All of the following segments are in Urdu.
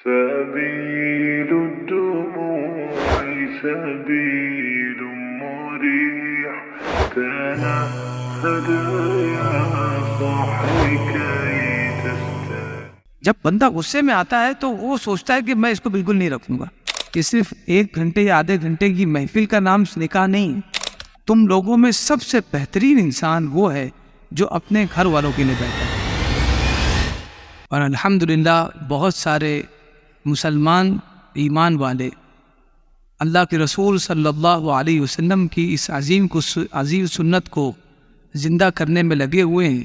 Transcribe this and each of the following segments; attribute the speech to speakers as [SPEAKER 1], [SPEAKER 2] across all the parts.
[SPEAKER 1] سبيل الدموع سبيل مريح تنهد يا صاحي كي تستريح.
[SPEAKER 2] جب بندہ غصے میں آتا ہے تو وہ سوچتا ہے کہ میں اس کو بالکل نہیں رکھوں گا. یہ صرف 1 گھنٹے یا آدھے گھنٹے کی محفل کا نام نکاح نہیں. تم لوگوں میں سب سے بہترین انسان وہ ہے جو اپنے گھر والوں کے لیے بیٹھا ہے. اور الحمدللہ بہت سارے مسلمان ایمان والے اللہ کے رسول صلی اللہ علیہ وسلم کی اس عظیم سنت کو زندہ کرنے میں لگے ہوئے ہیں.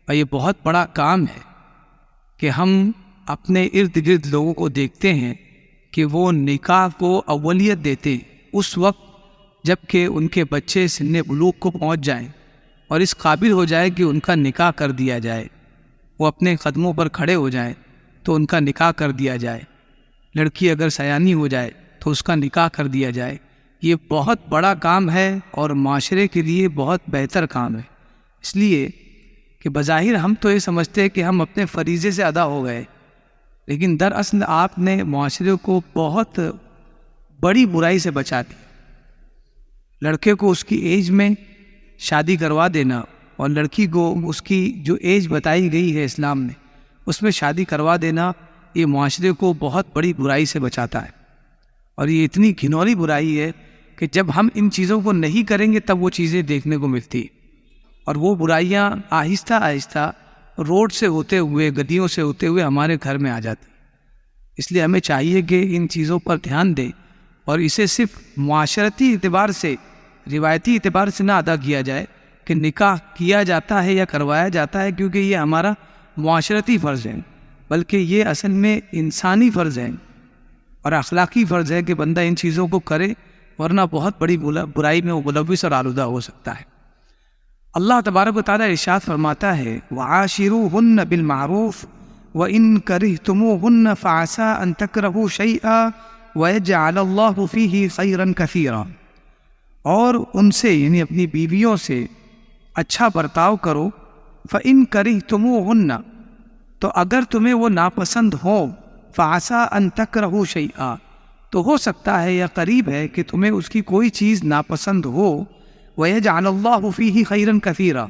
[SPEAKER 2] اور یہ بہت بڑا کام ہے کہ ہم اپنے ارد گرد لوگوں کو دیکھتے ہیں کہ وہ نکاح کو اولیت دیتے ہیں اس وقت جب کہ ان کے بچے سن بلوغ کو پہنچ جائیں اور اس قابل ہو جائے کہ ان کا نکاح کر دیا جائے. وہ اپنے قدموں پر کھڑے ہو جائیں تو ان کا نکاح کر دیا جائے. لڑکی اگر سیانی ہو جائے تو اس کا نکاح کر دیا جائے. یہ بہت بڑا کام ہے اور معاشرے کے لیے بہت بہتر کام ہے. اس لیے کہ بظاہر ہم تو یہ سمجھتے ہیں کہ ہم اپنے فریضے سے ادا ہو گئے، لیکن دراصل آپ نے معاشرے کو بہت بڑی برائی سے بچا دیا. لڑکے کو اس کی ایج میں شادی کروا دینا اور لڑکی کو اس کی جو ایج بتائی گئی ہے اسلام میں اس میں شادی کروا دینا، یہ معاشرے کو بہت بڑی برائی سے بچاتا ہے. اور یہ اتنی گھنولی برائی ہے کہ جب ہم ان چیزوں کو نہیں کریں گے تب وہ چیزیں دیکھنے کو ملتی ہیں. اور وہ برائیاں آہستہ آہستہ روڈ سے ہوتے ہوئے، گلیوں سے ہوتے ہوئے ہمارے گھر میں آ جاتی. اس لیے ہمیں چاہیے کہ ان چیزوں پر دھیان دیں اور اسے صرف معاشرتی اعتبار سے، روایتی اعتبار سے نہ ادا کیا جائے کہ نکاح کیا جاتا ہے یا کروایا جاتا ہے کیونکہ یہ ہمارا معاشرتی فرض ہے، بلکہ یہ اصل میں انسانی فرض ہے اور اخلاقی فرض ہے کہ بندہ ان چیزوں کو کرے، ورنہ بہت بڑی برائی میں وہ ملوث اور آلودہ ہو سکتا ہے. اللہ تبارک و تعالیٰ ارشاد فرماتا ہے وَعَاشِرُوهُنَّ بِالْمَعْرُوفِ وَإِن كَرِهْتُمُوهُنَّ فَعَسَىٰ أَن تَكْرَهُوا شَيْئًا وَيَجْعَلَ اللَّهُ فِيهِ خَيْرًا كَثِيرًا. اور ان سے یعنی اپنی بیویوں سے اچھا برتاؤ کرو. فَإِن كَرِهْتُمُوهُنَّ تو اگر تمہیں وہ ناپسند ہو، فَعَسَىٰ أَن تَكْرَهُوا شَيْئًا تو ہو سکتا ہے یا قریب ہے کہ تمہیں اس کی کوئی چیز ناپسند ہو. وَيَجْعَلَ اللَّهُ فِيهِ خَيْرًا كَثِيرًا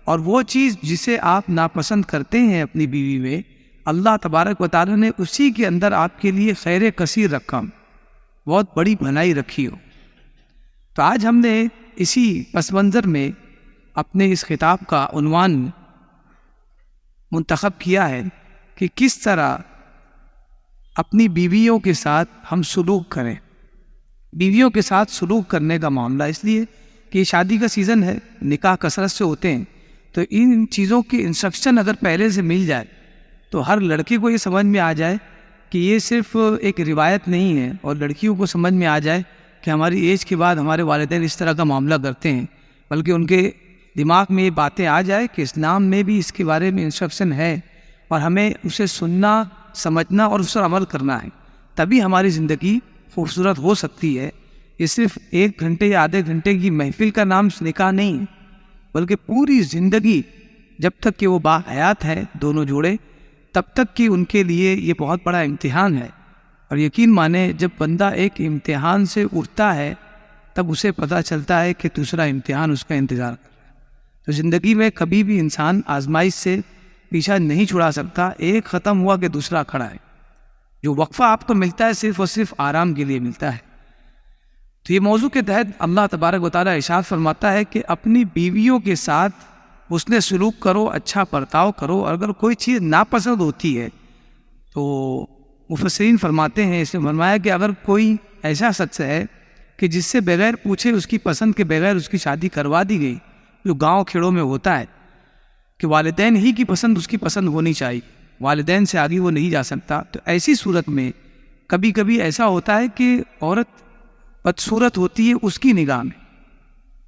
[SPEAKER 2] اور وہ چیز جسے آپ ناپسند کرتے ہیں اپنی بیوی میں، اللہ تبارک و تعالیٰ نے اسی کے اندر آپ کے لیے خیر کثیر رکھا، بہت بڑی بھلائی رکھی ہو. تو آج ہم نے اسی پس منظر میں اپنے اس خطاب کا عنوان منتخب کیا ہے کہ کس طرح اپنی بیویوں کے ساتھ ہم سلوک کریں. بیویوں کے ساتھ سلوک کرنے کا معاملہ، اس لیے کہ شادی کا سیزن ہے، نکاح کثرت سے ہوتے ہیں، تو ان چیزوں کی انسٹرکشن اگر پہلے سے مل جائے تو ہر لڑکے کو یہ سمجھ میں آ جائے کہ یہ صرف ایک روایت نہیں ہے، اور لڑکیوں کو سمجھ میں آ جائے کہ ہماری ایج کے بعد ہمارے والدین اس طرح کا معاملہ کرتے ہیں، بلکہ ان کے دماغ میں یہ باتیں آ جائے کہ اسلام میں بھی اس کے بارے میں انسٹرکشن ہے اور ہمیں اسے سننا، سمجھنا اور اس پر عمل کرنا ہے. تبھی ہماری زندگی خوبصورت ہو سکتی ہے. یہ صرف 1 گھنٹے یا آدھے گھنٹے کی محفل کا نام نکاح نہیں، بلکہ پوری زندگی جب تک کہ وہ باحیات ہے دونوں جوڑے، تب تک کہ ان کے لیے یہ بہت بڑا امتحان ہے. اور یقین مانے جب بندہ ایک امتحان سے اٹھتا ہے تب اسے پتہ چلتا ہے کہ دوسرا امتحان اس کا انتظار کر رہا ہے. تو زندگی میں کبھی بھی انسان آزمائش سے پیچھا نہیں چھڑا سکتا. ایک ختم ہوا کہ دوسرا کھڑا ہے. جو وقفہ آپ کو ملتا ہے صرف اور صرف آرام کے لیے ملتا ہے. تو یہ موضوع کے تحت اللہ تبارک و تعالیٰ ارشاد فرماتا ہے کہ اپنی بیویوں کے ساتھ حسن سلوک کرو، اچھا برتاؤ کرو. اور اگر کوئی چیز ناپسند ہوتی ہے تو مفسرین فرماتے ہیں، اس نے فرمایا کہ اگر کوئی ایسا شخص ہے کہ جس سے بغیر پوچھے اس کی پسند کے بغیر اس کی شادی کروا دی گئی، جو گاؤں کھیڑوں میں ہوتا ہے کہ والدین ہی کی پسند اس کی پسند ہونی چاہیے، والدین سے آگے وہ نہیں جا سکتا، تو ایسی صورت میں کبھی کبھی ایسا ہوتا ہے کہ عورت بدصورت ہوتی ہے اس کی نگاہ میں،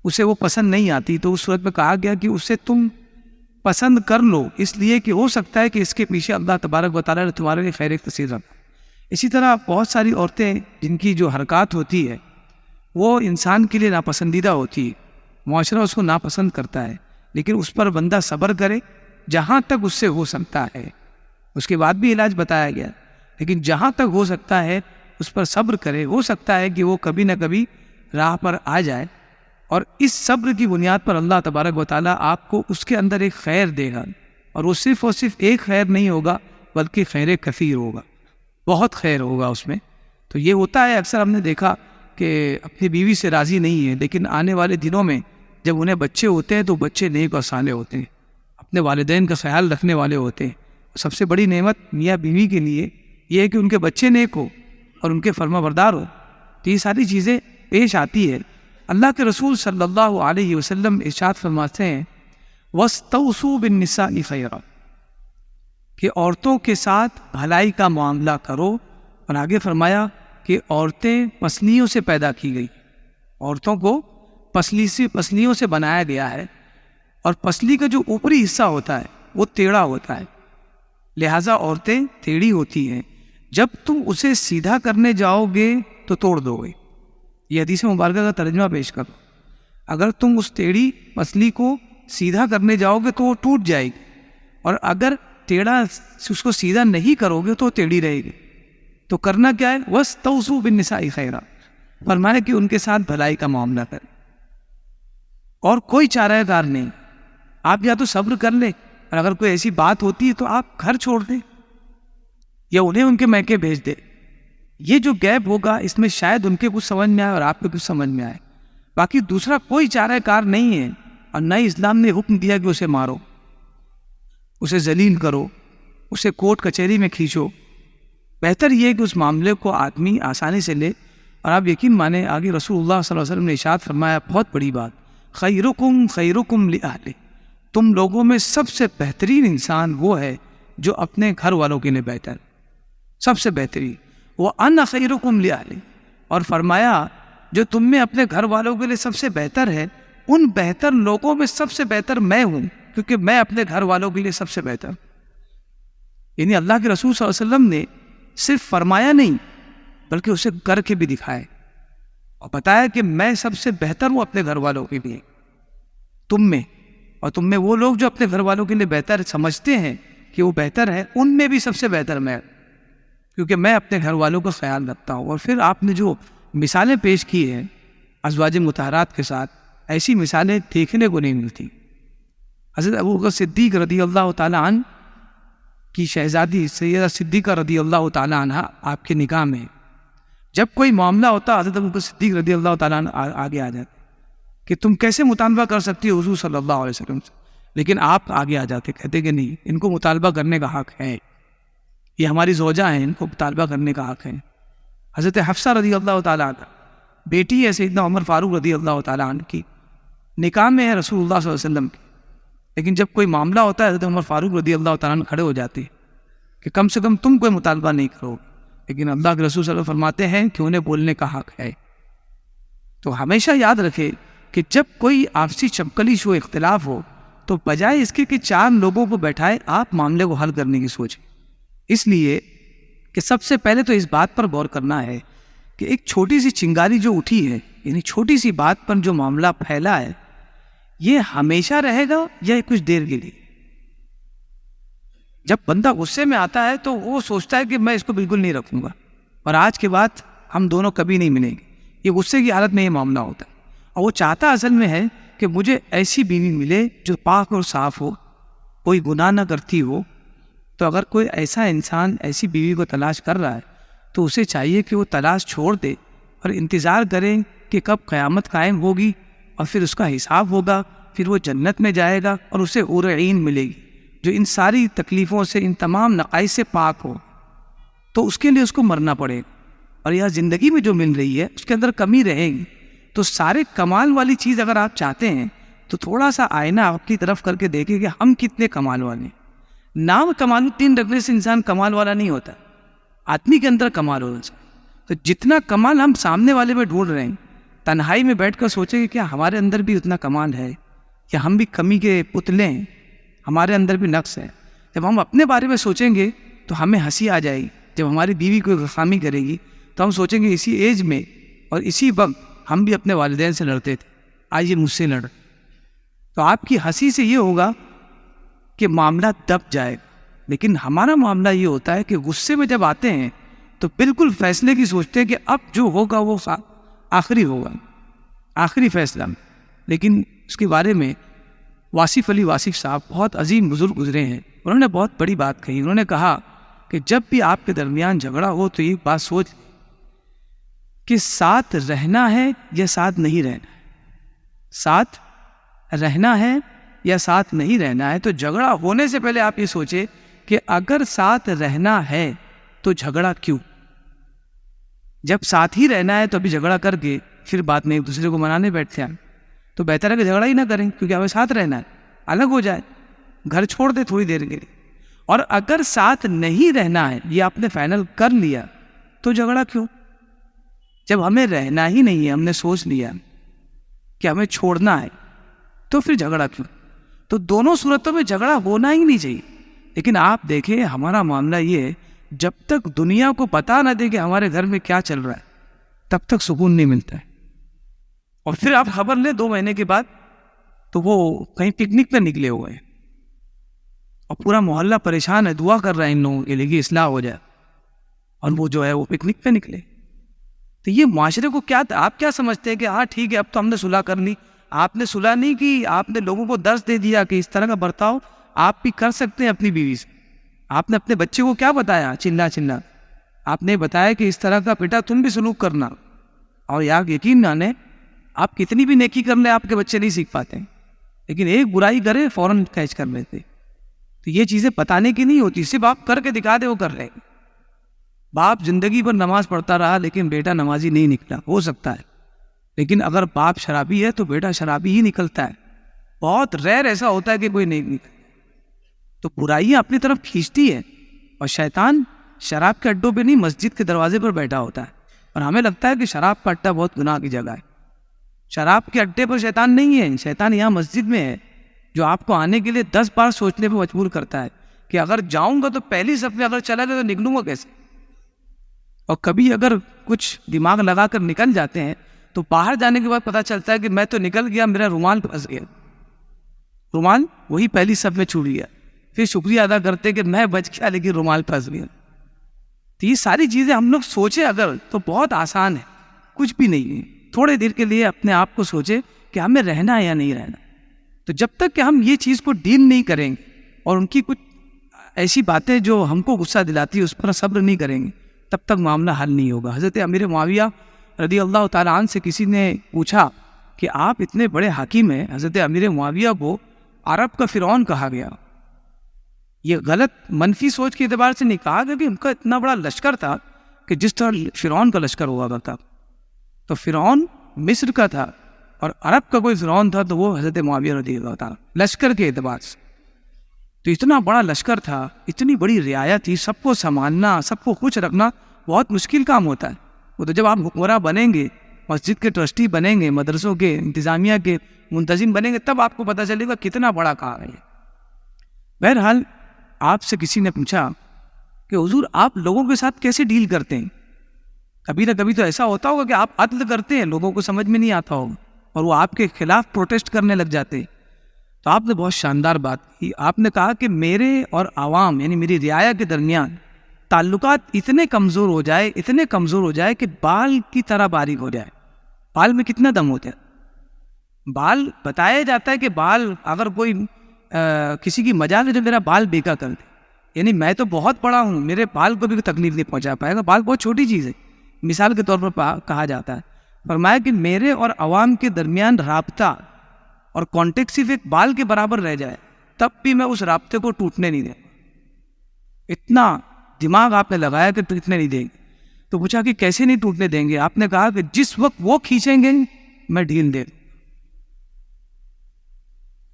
[SPEAKER 2] اسے وہ پسند نہیں آتی. تو اس صورت میں کہا گیا کہ اسے تم پسند کر لو، اس لیے کہ ہو سکتا ہے کہ اس کے پیچھے اللہ تبارک و تعالیٰ نے تمہارے لیے خیر کثیر رکھا. اسی طرح بہت ساری عورتیں جن کی جو حرکات ہوتی ہے وہ انسان کے لیے ناپسندیدہ ہوتی ہے، معاشرہ اس کو ناپسند کرتا ہے، لیکن اس پر بندہ صبر کرے جہاں تک اس سے ہو سکتا ہے. اس کے بعد بھی علاج بتایا گیا. لیکن جہاں تک ہو سکتا ہے اس پر صبر کرے. ہو سکتا ہے کہ وہ کبھی نہ کبھی راہ پر آ جائے، اور اس صبر کی بنیاد پر اللہ تبارک و تعالیٰ آپ کو اس کے اندر ایک خیر دے گا، اور وہ صرف اور صرف ایک خیر نہیں ہوگا بلکہ خیر کثیر ہوگا، بہت خیر ہوگا اس میں. تو یہ ہوتا ہے اکثر ہم نے دیکھا کہ اپنی بیوی سے راضی نہیں ہے، لیکن آنے والے دنوں میں جب انہیں بچے ہوتے ہیں تو بچے نیک اور صالح ہوتے ہیں، اپنے والدین کا خیال رکھنے والے ہوتے ہیں. سب سے بڑی نعمت میاں بیوی کے لیے یہ ہے کہ ان کے بچے نیک ہو اور ان کے فرما بردار ہو. تو یہ ساری چیزیں پیش آتی ہے. اللہ کے رسول صلی اللہ علیہ وسلم ارشاد فرماتے ہیں وَاسْتَوْصُوا بِالنِّسَاءِ خَيْرًا، کہ عورتوں کے ساتھ بھلائی کا معاملہ کرو. اور آگے فرمایا کہ عورتیں پسلیوں سے پیدا کی گئی، عورتوں کو پسلیوں سے بنایا گیا ہے، اور پسلی کا جو اوپری حصہ ہوتا ہے وہ ٹیڑھا ہوتا ہے، لہٰذا عورتیں ٹیڑھی ہوتی ہیں. جب تم اسے سیدھا کرنے جاؤ گے تو توڑ دو گے. یہ حدیث مبارکہ کا ترجمہ پیش کرو. اگر تم اس ٹیڑھی پسلی کو سیدھا کرنے جاؤ گے تو وہ ٹوٹ جائے گی، اور اگر ٹیڑھا اس کو سیدھا نہیں کرو گے تو ٹیڑھی رہے گی. تو کرنا کیا ہے؟ وَاسْتَوْصُوا بِالنِّسَاءِ خَيْرًا، فرمایا کہ ان کے ساتھ بھلائی کا معاملہ کریں، اور کوئی چارہ کار نہیں. آپ یا تو صبر کر لیں، اور اگر کوئی ایسی بات ہوتی ہے تو آپ گھر چھوڑ دیں یا انہیں ان کے میکے بھیج دیں. یہ جو گیپ ہوگا اس میں شاید ان کے کچھ سمجھ میں آئے اور آپ کو کچھ سمجھ میں آئے. باقی دوسرا کوئی چارہ کار نہیں ہے. اور نہ ہی اسلام نے حکم دیا کہ اسے مارو، اسے ذلیل کرو، اسے کورٹ کچہری میں کھینچو. بہتر یہ ہے کہ اس معاملے کو آدمی آسانی سے لے. اور آپ یقین مانیں آگے رسول اللہ صلی اللہ علیہ وسلم نے ارشاد فرمایا بہت بڑی بات، خیرکم خیرکم لأہلہ، تم لوگوں میں سب سے بہترین انسان وہ ہے جو اپنے گھر والوں کے لیے بہتر، سب سے بہترین. وَأَنَا خَيْرُكُمْ لِأَهْلِي، اور فرمایا جو تم میں اپنے گھر والوں کے لیے سب سے بہتر ہے، ان بہتر لوگوں میں سب سے بہتر میں ہوں، کیونکہ میں اپنے گھر والوں کے لیے سب سے بہتر. یعنی اللہ کے رسول صلی اللہ علیہ وسلم نے صرف فرمایا نہیں بلکہ اسے کر کے بھی دکھائے اور بتایا کہ میں سب سے بہتر ہوں اپنے گھر والوں کے لیے تم میں، اور تم میں وہ لوگ جو اپنے گھر والوں کے لیے بہتر سمجھتے ہیں کہ وہ بہتر ہے، ان میں بھی سب سے بہتر میں، کیونکہ میں اپنے گھر والوں کا خیال رکھتا ہوں. اور پھر آپ نے جو مثالیں پیش کی ہیں ازواج مطہرات کے ساتھ، ایسی مثالیں دیکھنے کو نہیں ملتی. حضرت ابوبکر صدیق رضی اللہ تعالیٰ عنہ کی شہزادی سیدہ صدیقہ رضی اللہ تعالیٰ عنہ آپ کے نکاح میں جب کوئی معاملہ ہوتا حضرت ابوبکر صدیق رضی اللہ تعالیٰ عنہ آگے آ جاتے کہ تم کیسے مطالبہ کر سکتی ہو حضور صلی اللہ علیہ وسلم سے، لیکن آپ آگے آ جاتے، کہتے کہ نہیں، ان کو مطالبہ کرنے کا حق ہے، یہ ہماری زوجہ ہیں، ان کو مطالبہ کرنے کا حق ہے. حضرت حفصہ رضی اللہ تعالیٰ عنہ بیٹی ہے سیدنا عمر فاروق رضی اللہ تعالیٰ عنہ کی، نکاح میں ہے رسول اللہ صلی اللہ علیہ وسلم کی، لیکن جب کوئی معاملہ ہوتا ہے حضرت عمر فاروق رضی اللہ تعالیٰ عنہ کھڑے ہو جاتے کہ کم سے کم تم کوئی مطالبہ نہیں کرو، لیکن اللہ کے رسول صلی اللہ علیہ وسلم فرماتے ہیں کہ انہیں بولنے کا حق ہے. تو ہمیشہ یاد رکھے کہ جب کوئی آپسی چپکلیش ہو، اختلاف ہو، تو بجائے اس کے کہ چار لوگوں کو بیٹھائے آپ معاملے کو حل کرنے کی سوچیں. اس لیے کہ سب سے پہلے تو اس بات پر غور کرنا ہے کہ ایک چھوٹی سی چنگاری جو اٹھی ہے، یعنی چھوٹی سی بات پر جو معاملہ پھیلا ہے، یہ ہمیشہ رہے گا یا کچھ دیر کے لیے. جب بندہ غصے میں آتا ہے تو وہ سوچتا ہے کہ میں اس کو بالکل نہیں رکھوں گا اور آج کے بعد ہم دونوں کبھی نہیں ملیں گے. یہ غصے کی حالت میں یہ معاملہ ہوتا ہے، اور وہ چاہتا اصل میں ہے کہ مجھے ایسی بیوی ملے جو پاک اور صاف ہو، کوئی گناہ نہ کرتی ہو. تو اگر کوئی ایسا انسان ایسی بیوی کو تلاش کر رہا ہے تو اسے چاہیے کہ وہ تلاش چھوڑ دے اور انتظار کریں کہ کب قیامت قائم ہوگی اور پھر اس کا حساب ہوگا، پھر وہ جنت میں جائے گا اور اسے حور عین ملے گی جو ان ساری تکلیفوں سے، ان تمام نقائص سے پاک ہو. تو اس کے لیے اس کو مرنا پڑے گا، اور یہاں زندگی میں جو مل رہی ہے اس کے اندر کمی رہے گی. تو سارے کمال والی چیز اگر آپ چاہتے ہیں تو تھوڑا سا آئینہ اپنی طرف کر کے دیکھیں کہ ہم کتنے کمال والے ہیں. نام کمال الدین رکھنے سے انسان کمال والا نہیں ہوتا، آدمی کے اندر کمال ہونا چاہیے. تو جتنا کمال ہم سامنے والے میں ڈھونڈ رہے ہیں، تنہائی میں بیٹھ کر سوچیں کہ کیا ہمارے اندر بھی اتنا کمال ہے، کیا ہم بھی کمی کے پتلے ہیں، ہمارے اندر بھی نقص ہے. جب ہم اپنے بارے میں سوچیں گے تو ہمیں ہنسی آ جائے گی. جب ہماری بیوی کوئی غلامی کرے گی تو ہم سوچیں گے اسی ایج میں اور اسی وقت ہم بھی اپنے والدین سے لڑتے تھے، آج یہ مجھ سے لڑ. تو آپ کی ہنسی سے یہ ہوگا کہ معاملہ دب جائے گا، لیکن ہمارا معاملہ یہ ہوتا ہے کہ غصے میں جب آتے ہیں تو بالکل فیصلے کی سوچتے ہیں کہ اب جو ہوگا وہ آخری ہوگا، آخری فیصلہ. لیکن اس کے بارے میں واصف علی واصف صاحب بہت عظیم بزرگ گزرے ہیں، انہوں نے بہت بڑی بات کہی. انہوں نے کہا کہ جب بھی آپ کے درمیان جھگڑا ہو تو یہ بات سوچ کہ ساتھ رہنا ہے یا ساتھ نہیں رہنا ہے. ساتھ رہنا ہے یا ساتھ نہیں رہنا ہے. تو جھگڑا ہونے سے پہلے آپ یہ سوچیں کہ اگر ساتھ رہنا ہے تو جھگڑا کیوں؟ جب ساتھ ہی رہنا ہے تو ابھی جھگڑا کر کے پھر بعد میں ایک دوسرے کو منانے بیٹھتے ہیں تو بہتر ہے کہ جھگڑا ہی نہ کریں، کیونکہ ہمیں ساتھ رہنا ہے، الگ ہو جائے، گھر چھوڑ دے تھوڑی دیر کے لیے. اور اگر ساتھ نہیں رہنا ہے یہ آپ نے فائنل کر لیا تو جھگڑا کیوں؟ جب ہمیں رہنا ہی نہیں ہے، ہم نے سوچ لیا کہ ہمیں چھوڑنا ہے، تو پھر جھگڑا کیوں؟ تو دونوں صورتوں میں جھگڑا ہونا ہی نہیں چاہیے. لیکن آپ دیکھیں ہمارا معاملہ یہ ہے، جب تک دنیا کو پتا نہ دے کہ ہمارے گھر میں کیا چل رہا ہے تب تک سکون نہیں ملتا ہے. اور پھر آپ خبر لیں 2 مہینے کے بعد تو وہ کہیں پکنک پہ نکلے ہوئے ہیں اور پورا محلہ پریشان ہے، دعا کر رہا ہے ان لوگوں کے لیے کہ اصلاح ہو جائے، اور وہ جو ہے وہ پکنک پہ نکلے. تو یہ معاشرے کو کیا آپ کیا سمجھتے ہیں کہ ہاں ٹھیک ہے اب تو ہم نے صلح کر لی؟ آپ نے صلح نہیں کی، آپ نے لوگوں کو درس دے دیا کہ اس طرح کا برتاؤ آپ بھی کر سکتے ہیں اپنی بیوی سے. آپ نے اپنے بچے کو کیا بتایا؟ چلا آپ نے بتایا کہ اس طرح کا بیٹا تم بھی سلوک کرنا. اور یقین مانے آپ کتنی بھی نیکی کر لیں آپ کے بچے نہیں سیکھ پاتے ہیں، لیکن ایک برائی کرے فوراً کیچ کر لیتے. تو یہ چیزیں بتانے کی نہیں ہوتی، صرف آپ کر کے دکھا دے وہ کر رہے. باپ زندگی بھر نماز پڑھتا رہا لیکن بیٹا نمازی نہیں نکلا، ہو سکتا ہے، لیکن اگر باپ شرابی ہے تو بیٹا شرابی ہی نکلتا ہے. بہت ریئر ایسا ہوتا ہے کہ کوئی نہیں نکلتا. تو برائیاں اپنی طرف کھینچتی ہے، اور شیطان شراب کے اڈوں پہ نہیں مسجد کے دروازے پر بیٹھا ہوتا ہے. اور ہمیں لگتا ہے کہ شراب کا اڈا بہت گناہ کی جگہ ہے. شراب کے اڈے پر شیطان نہیں ہے، شیطان یہاں مسجد میں ہے، جو آپ کو آنے کے لیے 10 بار سوچنے پہ مجبور کرتا ہے کہ اگر جاؤں گا تو پہلی صف میں اگر چلا گیا تو نکلوں گا کیسے. اور کبھی اگر کچھ دماغ لگا کر نکل جاتے ہیں تو باہر جانے کے بعد پتہ چلتا ہے کہ میں تو نکل گیا، میرا رومال پھنس گیا، رومال وہی پہلی صف میں چھوٹ گیا. پھر شکریہ ادا کرتے کہ میں بچ گیا لیکن رومال پھنس گیا. تو یہ ساری چیزیں ہم لوگ سوچیں اگر تو بہت آسان ہے، کچھ بھی نہیں ہے. تھوڑے دیر کے لیے اپنے آپ کو سوچے کہ ہمیں رہنا ہے یا نہیں رہنا. تو جب تک کہ ہم یہ چیز کو ڈیل نہیں کریں گے اور ان کی کچھ ایسی باتیں جو ہم کو غصہ دلاتی ہے اس پر صبر نہیں کریں گے تب تک معاملہ حل نہیں ہوگا. حضرت امیر معاویہ رضی اللہ تعالیٰ عنہ سے کسی نے پوچھا کہ آپ اتنے بڑے حاکم ہیں، حضرت امیر معاویہ کو عرب کا فرعون کہا گیا. یہ غلط منفی سوچ کے اعتبار سے نہیں کہا گیا کہ ان کا اتنا بڑا لشکر تھا کہ جس طرح فرعون کا لشکر ہوا کرتا. تو فرعون مصر کا تھا اور عرب کا کوئی فرعون تھا تو وہ حضرت معاویہ رضی اللہ تعالیٰ لشکر کے اعتبار سے. تو اتنا بڑا لشکر تھا، اتنی بڑی رعایا تھی، سب کو سنبھالنا، سب کو خوش رکھنا بہت مشکل کام ہوتا ہے. وہ تو جب آپ حکمراں بنیں گے، مسجد کے ٹرسٹی بنیں گے، مدرسوں کے انتظامیہ کے منتظم بنیں گے، تب آپ کو پتہ چلے گا کتنا بڑا کام ہے. بہرحال آپ سے کسی نے پوچھا کہ حضور آپ لوگوں کے ساتھ کیسے ڈیل کرتے ہیں؟ کبھی نہ کبھی تو ایسا ہوتا ہوگا کہ آپ عدل کرتے ہیں، لوگوں کو سمجھ میں نہیں آتا ہوگا اور وہ آپ کے خلاف پروٹیسٹ کرنے لگ جاتے ہیں. تو آپ نے بہت شاندار بات کی. آپ نے کہا کہ میرے اور عوام یعنی میری رعایا کے درمیان تعلقات اتنے کمزور ہو جائے کہ بال کی طرح باریک ہو جائے. بال میں کتنا دم ہوتا ہے؟ بال بتایا جاتا ہے کہ بال اگر کوئی کسی کی مجال ہے جو میرا بال بیکا کر دے، یعنی میں تو بہت بڑا ہوں، میرے بال کو بھی تکلیف نہیں پہنچا پائے گا. بال بہت چھوٹی چیز ہے، مثال کے طور پر کہا جاتا ہے. فرمایا کہ میرے اور عوام کے درمیان رابطہ اور کانٹیکٹ صرف ایک بال کے برابر رہ جائے تب بھی میں اس رابطے کو ٹوٹنے نہیں دیں. اتنا دماغ آپ نے لگایا کہ ٹوٹنے نہیں دیں گے. تو پوچھا کہ کیسے نہیں ٹوٹنے دیں گے؟ آپ نے کہا کہ جس وقت وہ کھینچیں گے میں ڈھیل دے.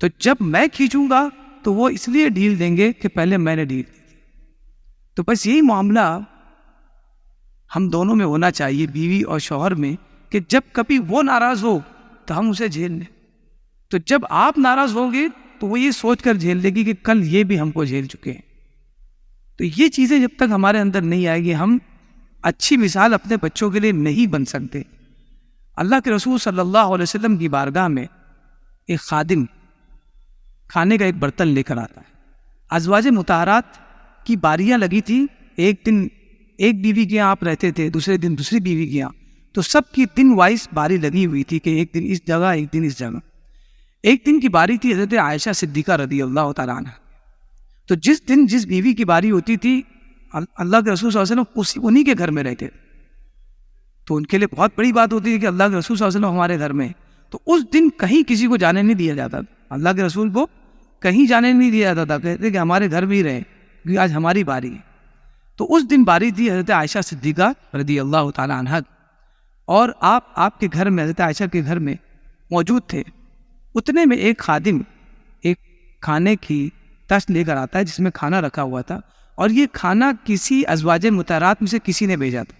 [SPEAKER 2] تو جب میں کھینچوں گا تو وہ اس لیے ڈھیل دیں گے کہ پہلے میں نے ڈھیل دی تھی. تو بس یہی معاملہ ہم دونوں میں ہونا چاہیے، بیوی اور شوہر میں، کہ جب کبھی وہ ناراض ہو تو ہم اسے جھیل لیں. تو جب آپ ناراض ہوں گے تو وہ یہ سوچ کر جھیل لے گی کہ کل یہ بھی ہم کو جھیل چکے ہیں. تو یہ چیزیں جب تک ہمارے اندر نہیں آئے گی ہم اچھی مثال اپنے بچوں کے لیے نہیں بن سکتے. اللہ کے رسول صلی اللہ علیہ وسلم کی بارگاہ میں ایک خادم کھانے کا ایک برتن لے کر آتا ہے. ازواج مطہرات کی باریاں لگی تھی، ایک دن ایک بیوی کے یہاں آپ رہتے تھے، دوسرے دن دوسری بیوی کے یہاں، تو سب کی دن وائز باری لگی ہوئی تھی کہ ایک دن اس جگہ، ایک دن اس جگہ۔ ایک دن کی باری تھی حضرت عائشہ صدیقہ رضی اللہ تعالیٰ عنہ، تو جس دن جس بیوی کی باری ہوتی تھی اللہ کے رسول صلی اللہ علیہ وسلم انہی کے گھر میں رہتے، تو ان کے لیے بہت بڑی بات ہوتی ہے کہ اللہ کے رسول صلی اللہ علیہ وسلم ہمارے گھر میں، تو اس دن کہیں کسی کو جانے نہیں دیا جاتا تھا، اللہ کے رسول کو کہیں جانے نہیں دیا جاتا تھا، کہتے کہ ہمارے گھر بھی رہے کیونکہ آج ہماری باری ہے۔ تو اس دن باری تھی حضرت عائشہ صدیقہ رضی اللہ تعالیٰ عنہ، اور آپ کے گھر میں، حضرت عائشہ کے گھر میں موجود تھے۔ اتنے میں ایک خادم ایک کھانے کی تشت لے کر آتا ہے جس میں کھانا رکھا ہوا تھا، اور یہ کھانا کسی ازواج مطہرات میں سے کسی نے بھیجا تھا،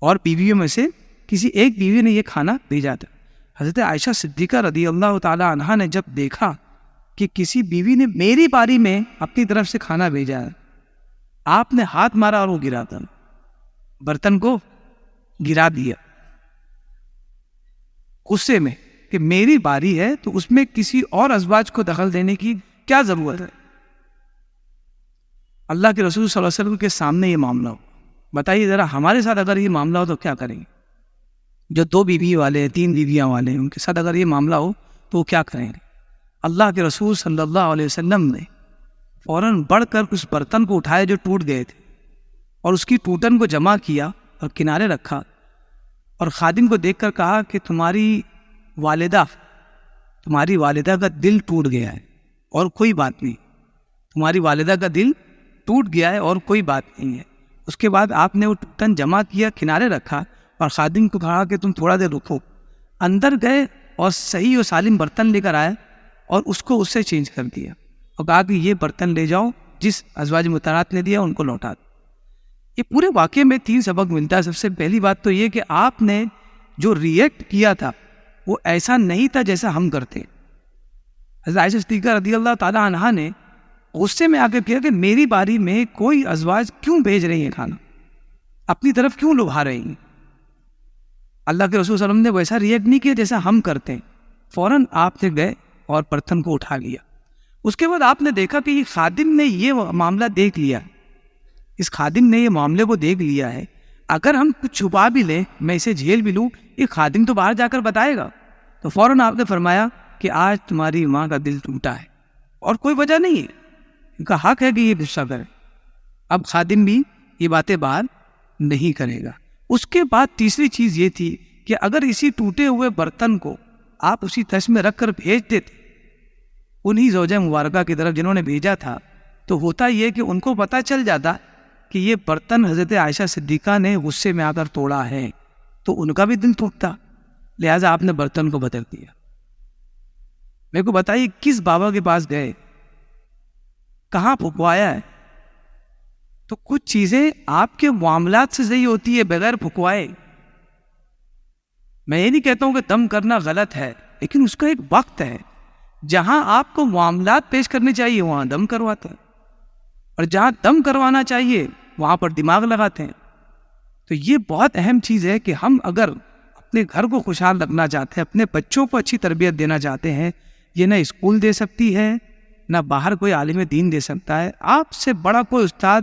[SPEAKER 2] اور بیویوں میں سے کسی ایک بیوی نے یہ کھانا بھیجا تھا۔ حضرت عائشہ صدیقہ رضی اللہ تعالیٰ عنہا نے جب دیکھا کہ کسی بیوی نے میری باری میں اپنی طرف سے کھانا بھیجا ہے، آپ نے ہاتھ مارا اور وہ گرا تھا، برتن کو گرا دیا غصے میں کہ میری باری ہے تو اس میں کسی اور ازواج کو دخل دینے کی کیا ضرورت ہے۔ اللہ کے رسول صلی اللہ علیہ وسلم کے سامنے یہ معاملہ ہو، بتائیے ذرا ہمارے ساتھ اگر یہ معاملہ ہو تو کیا کریں گے؟ جو 2 بیوی والے ہیں، 3 بیویاں والے ہیں، ان کے ساتھ اگر یہ معاملہ ہو تو وہ کیا کریں گے؟ اللہ کے رسول صلی اللہ علیہ وسلم نے فوراً بڑھ کر اس برتن کو اٹھائے جو ٹوٹ گئے تھے، اور اس کی ٹوٹن کو جمع کیا اور کنارے رکھا، اور خادم کو دیکھ کر کہا کہ تمہاری والدہ کا دل ٹوٹ گیا ہے اور کوئی بات نہیں، تمہاری والدہ کا دل ٹوٹ گیا ہے اور کوئی بات نہیں ہے۔ اس کے بعد آپ نے وہ ٹوٹن جمع کیا، کنارے رکھا، اور خادم کو کہا کہ تم تھوڑا دیر رکو، اندر گئے اور صحیح و سالم برتن لے کر آئے اور اس کو اس سے چینج کر دیا، اور کہا کہ یہ برتن لے جاؤ، جس ازواج مطہرات نے دیا ان کو لوٹا دو۔ یہ پورے واقعے میں 3 سبق ملتا ہے۔ سب سے پہلی بات تو یہ کہ آپ نے جو ریئیکٹ کیا تھا وہ ایسا نہیں تھا جیسا ہم کرتے۔ حضرت عائشہ صدیقہ رضی اللہ تعالیٰ عنہا نے غصے میں آ کے کیا کہ میری باری میں کوئی ازواج کیوں بھیج رہی ہیں کھانا، اپنی طرف کیوں لبھا رہی ہیں؟ اللہ کے رسول صلی اللہ علیہ وسلم نے ویسا ریئیکٹ نہیں کیا جیسا ہم کرتے ہیں، فوراً آپ نے گئے اور برتن کو اٹھا لیا۔ اس کے بعد آپ نے دیکھا کہ یہ خادم نے یہ معاملہ دیکھ لیا، اس خادم نے یہ معاملے کو دیکھ لیا ہے، اگر ہم کچھ چھپا بھی لیں، میں اسے جھیل بھی لوں، یہ خادم تو باہر جا کر بتائے گا۔ تو فوراً آپ نے فرمایا کہ آج تمہاری ماں کا دل ٹوٹا ہے اور کوئی وجہ نہیں ہے، ان کا حق ہے کہ یہ غصہ کرے۔ اب خادم بھی یہ باتیں باہر نہیں کرے گا۔ اس کے بعد تیسری چیز یہ تھی کہ اگر اسی ٹوٹے ہوئے برتن کو آپ اسی تش میں رکھ کر بھیج دیتے انہی زوجہ مبارکہ کی طرف جنہوں نے بھیجا تھا، تو ہوتا یہ کہ ان کو پتہ چل جاتا کہ یہ برتن حضرت عائشہ صدیقہ نے غصے میں آ کر توڑا ہے، تو ان کا بھی دل ٹوٹتا، لہٰذا آپ نے برتن کو بدل دیا۔ میرے کو بتائیے کس بابا کے پاس گئے، کہاں پھکوایا ہے؟ تو کچھ چیزیں آپ کے معاملات سے صحیح ہوتی ہے بغیر پھکوائے۔ میں یہ نہیں کہتا ہوں کہ دم کرنا غلط ہے، لیکن اس کا ایک وقت ہے، جہاں آپ کو معاملات پیش کرنے چاہیے وہاں دم کرواتے ہیں، اور جہاں دم کروانا چاہیے وہاں پر دماغ لگاتے ہیں۔ تو یہ بہت اہم چیز ہے کہ ہم اگر اپنے گھر کو خوشحال رکھنا چاہتے ہیں، اپنے بچوں کو اچھی تربیت دینا چاہتے ہیں، یہ نہ اسکول دے سکتی ہے، نہ باہر کوئی عالم دین دے سکتا ہے۔ آپ سے بڑا کوئی استاد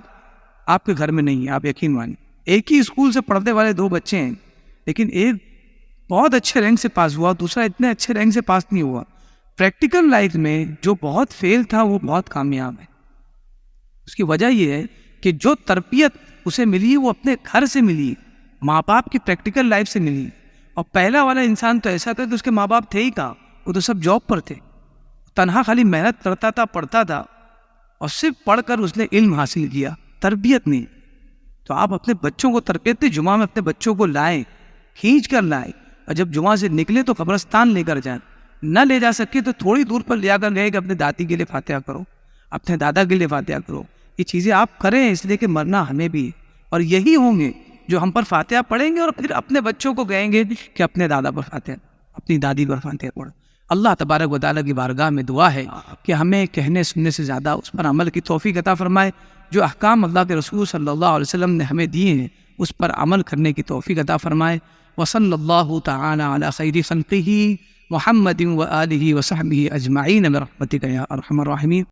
[SPEAKER 2] آپ کے گھر میں نہیں ہے، آپ یقین مانیں۔ ایک ہی اسکول سے پڑھنے والے 2 بچے ہیں، لیکن ایک بہت اچھے رینک سے پاس ہوا، دوسرا اتنے اچھے رینک سے پاس نہیں ہوا۔ پریکٹیکل لائف میں جو بہت فیل تھا وہ بہت کامیاب ہے۔ اس کی وجہ یہ ہے کہ جو تربیت اسے ملی وہ اپنے گھر سے ملی، ماں باپ کی پریکٹیکل لائف سے ملی۔ اور پہلا والا انسان تو ایسا تھا کہ اس کے ماں باپ تھے ہی کہاں، وہ تو سب جاب پر تھے، تنہا خالی محنت کرتا تھا، پڑھتا تھا، اور صرف پڑھ کر اس نے علم حاصل کیا، تربیت نہیں۔ تو آپ اپنے بچوں کو تربیت دیں، جمعہ میں اپنے بچوں کو لائیں، کھینچ کر لائیں، اور جب جمعہ سے نکلے تو قبرستان لے کر جائیں، نہ لے جا سکے تو تھوڑی دور پر لے کر گئے کہ اپنے دادی کے لیے فاتحہ کرو، اپنے دادا کے لیے فاتحہ کرو۔ یہ چیزیں آپ کریں اس لیے کہ مرنا ہمیں بھی ہے، اور یہی ہوں گے جو ہم پر فاتحہ پڑھیں گے اور پھر اپنے بچوں کو کہیں گے کہ اپنے دادا پر فاتحہ، اپنی دادی پر فاتحہ پڑھو۔ اللہ تبارک و تعالیٰ کی بارگاہ میں دعا ہے کہ ہمیں کہنے سننے سے زیادہ اس پر عمل کی توفیق عطا فرمائے، جو احکام اللہ کے رسول صلی اللہ علیہ وسلم نے ہمیں دیے ہیں اس پر عمل کرنے کی توفیق عطا فرمائے۔ وصلی اللہ تعالی علی خیر خلقہ محمد و آلہ و صحبہ اجمعین برحمتک یا ارحم الراحمین۔